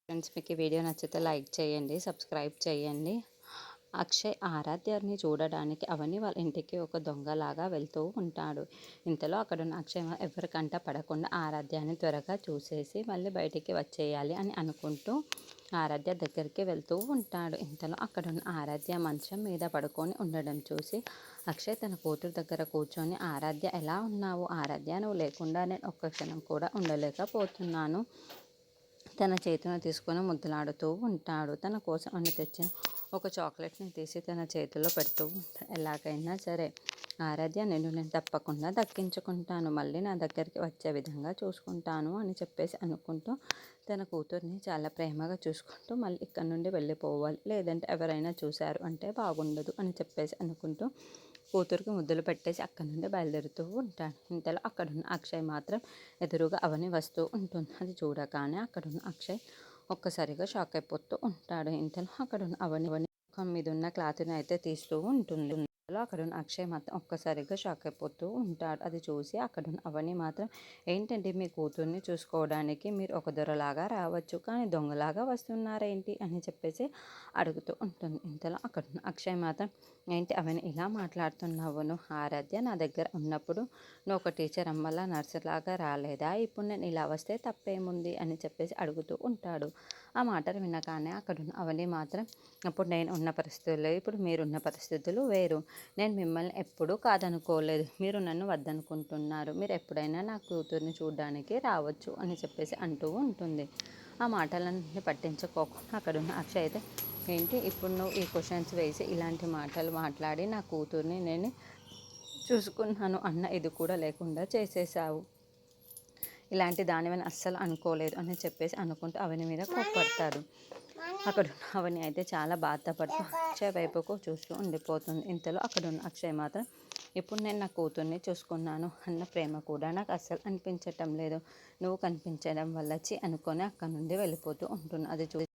Friends, మీకు ఈ video నచ్చితే లైక్ చేయండి, సబ్స్క్రైబ్ చేయండి. అక్షయ్ ఆరాధ్యని చూడడానికి అవని వాళ్ళ ఇంటికి ఒక దొంగలాగా వెళ్తూ ఉంటాడు. ఇంతలో అక్కడున్న అక్షయ్ ఎవరి కంట పడకుండా ఆరాధ్యాన్ని త్వరగా చూసేసి మళ్ళీ బయటికి వచ్చేయాలి అని అనుకుంటూ ఆరాధ్య దగ్గరికి వెళ్తూ ఉంటాడు. ఇంతలో అక్కడున్న ఆరాధ్య మంచం మీద పడుకొని ఉండడం చూసి అక్షయ్ తన కూతురు దగ్గర కూర్చొని, ఆరాధ్య ఎలా ఉన్నావు ఆరాధ్య, నువ్వు లేకుండా నేను ఒక్క క్షణం కూడా ఉండలేకపోతున్నాను. తన చేతిని తీసుకొని ముద్దులాడుతూ ఉంటాడు. తన కోసం అని తెచ్చిన ఒక చాక్లెట్ని తీసి తన చేతిలో పెడుతూ ఉంటాడు. ఎలాగైనా సరే ఆరాధ్య, నేను తప్పకుండా దక్కించుకుంటాను, మళ్ళీ నా దగ్గరికి వచ్చే విధంగా చూసుకుంటాను అని చెప్పేసి అనుకుంటూ తన కూతుర్ని చాలా ప్రేమగా చూసుకుంటూ మళ్ళీ ఇక్కడ నుండి వెళ్ళిపోవాలి, లేదంటే ఎవరైనా చూశారు అంటే బాగుండదు అని చెప్పేసి అనుకుంటూ కూతురికి ముద్దులు పెట్టేసి అక్కడి నుండి బయలుదేరుతూ ఉంటాడు. ఇంతలో అక్కడున్న అక్షయ్ మాత్రం ఎదురుగా అవని వస్తూ ఉంటుంది. అది చూడగానే అక్కడున్న అక్షయ్ ఒక్కసారిగా షాక్ అయిపోతూ ఉంటాడు. ఇంతలో అక్కడున్న అవని ముఖం మీద ఉన్న క్లాత్ని అయితే తీస్తూ ఉంటుంది. అక్కడున్న అక్షయ్ మాత్రం ఒక్కసారిగా షాక్ అయిపోతూ ఉంటాడు. అది చూసి అక్కడున్న అవని మాత్రం, ఏంటంటే మీ కూతుర్ని చూసుకోవడానికి మీరు ఒక దొరలాగా రావచ్చు, కానీ దొంగలాగా వస్తున్నారేంటి అని చెప్పేసి అడుగుతూ ఉంటుంది. ఇంతలో అక్కడున్న అక్షయ్ మాత్రం, ఏంటి అవని ఇలా మాట్లాడుతున్నావు, నువ్వు ఆరాధ్య నా దగ్గర ఉన్నప్పుడు నువ్వు ఒక టీచర్ అమ్మలా నర్సులాగా రాలేదా, ఇప్పుడు నేను ఇలా వస్తే తప్పేముంది అని చెప్పేసి అడుగుతూ ఉంటాడు. ఆ మాటలు వినగానే అక్కడున్న అవని మాత్రం, అప్పుడు నేను ఉన్న పరిస్థితుల్లో ఇప్పుడు మీరున్న పరిస్థితులు వేరు, నేను మిమ్మల్ని ఎప్పుడూ కాదనుకోలేదు, మీరు నన్ను వద్దనుకుంటున్నారు, మీరు ఎప్పుడైనా నా కూతుర్ని చూడడానికి రావచ్చు అని చెప్పేసి అంటూ ఉంటుంది. ఆ మాటలన్నీ పట్టించుకోకుండా అక్కడున్న అక్షయ్ అయితే, ఏంటి ఇప్పుడు నువ్వు ఈ క్వశ్చన్స్ వేసి ఇలాంటి మాటలు మాట్లాడి నా కూతుర్ని నేను చూసుకున్నాను అన్న ఇది కూడా లేకుండా చేసేసావు, ఇలాంటి దానివని అస్సలు అనుకోలేదు అని చెప్పేసి అనుకుంటూ అవని మీద కోప్పడతాడు. అక్కడున్న అవని అయితే చాలా బాధపడుతూ అక్షయ్ వైపుకు చూస్తూ ఉండిపోతుంది. ఇంతలో అక్కడున్న అక్షయ్ మాత్రం, ఇప్పుడు నేను నా కూతుర్ని చూసుకున్నాను అన్న ప్రేమ కూడా నాకు అస్సలు అనిపించటం లేదు, నువ్వు కనిపించడం వల్ల అనుకొని అక్కడ నుండి వెళ్ళిపోతూ ఉంటుంది. అది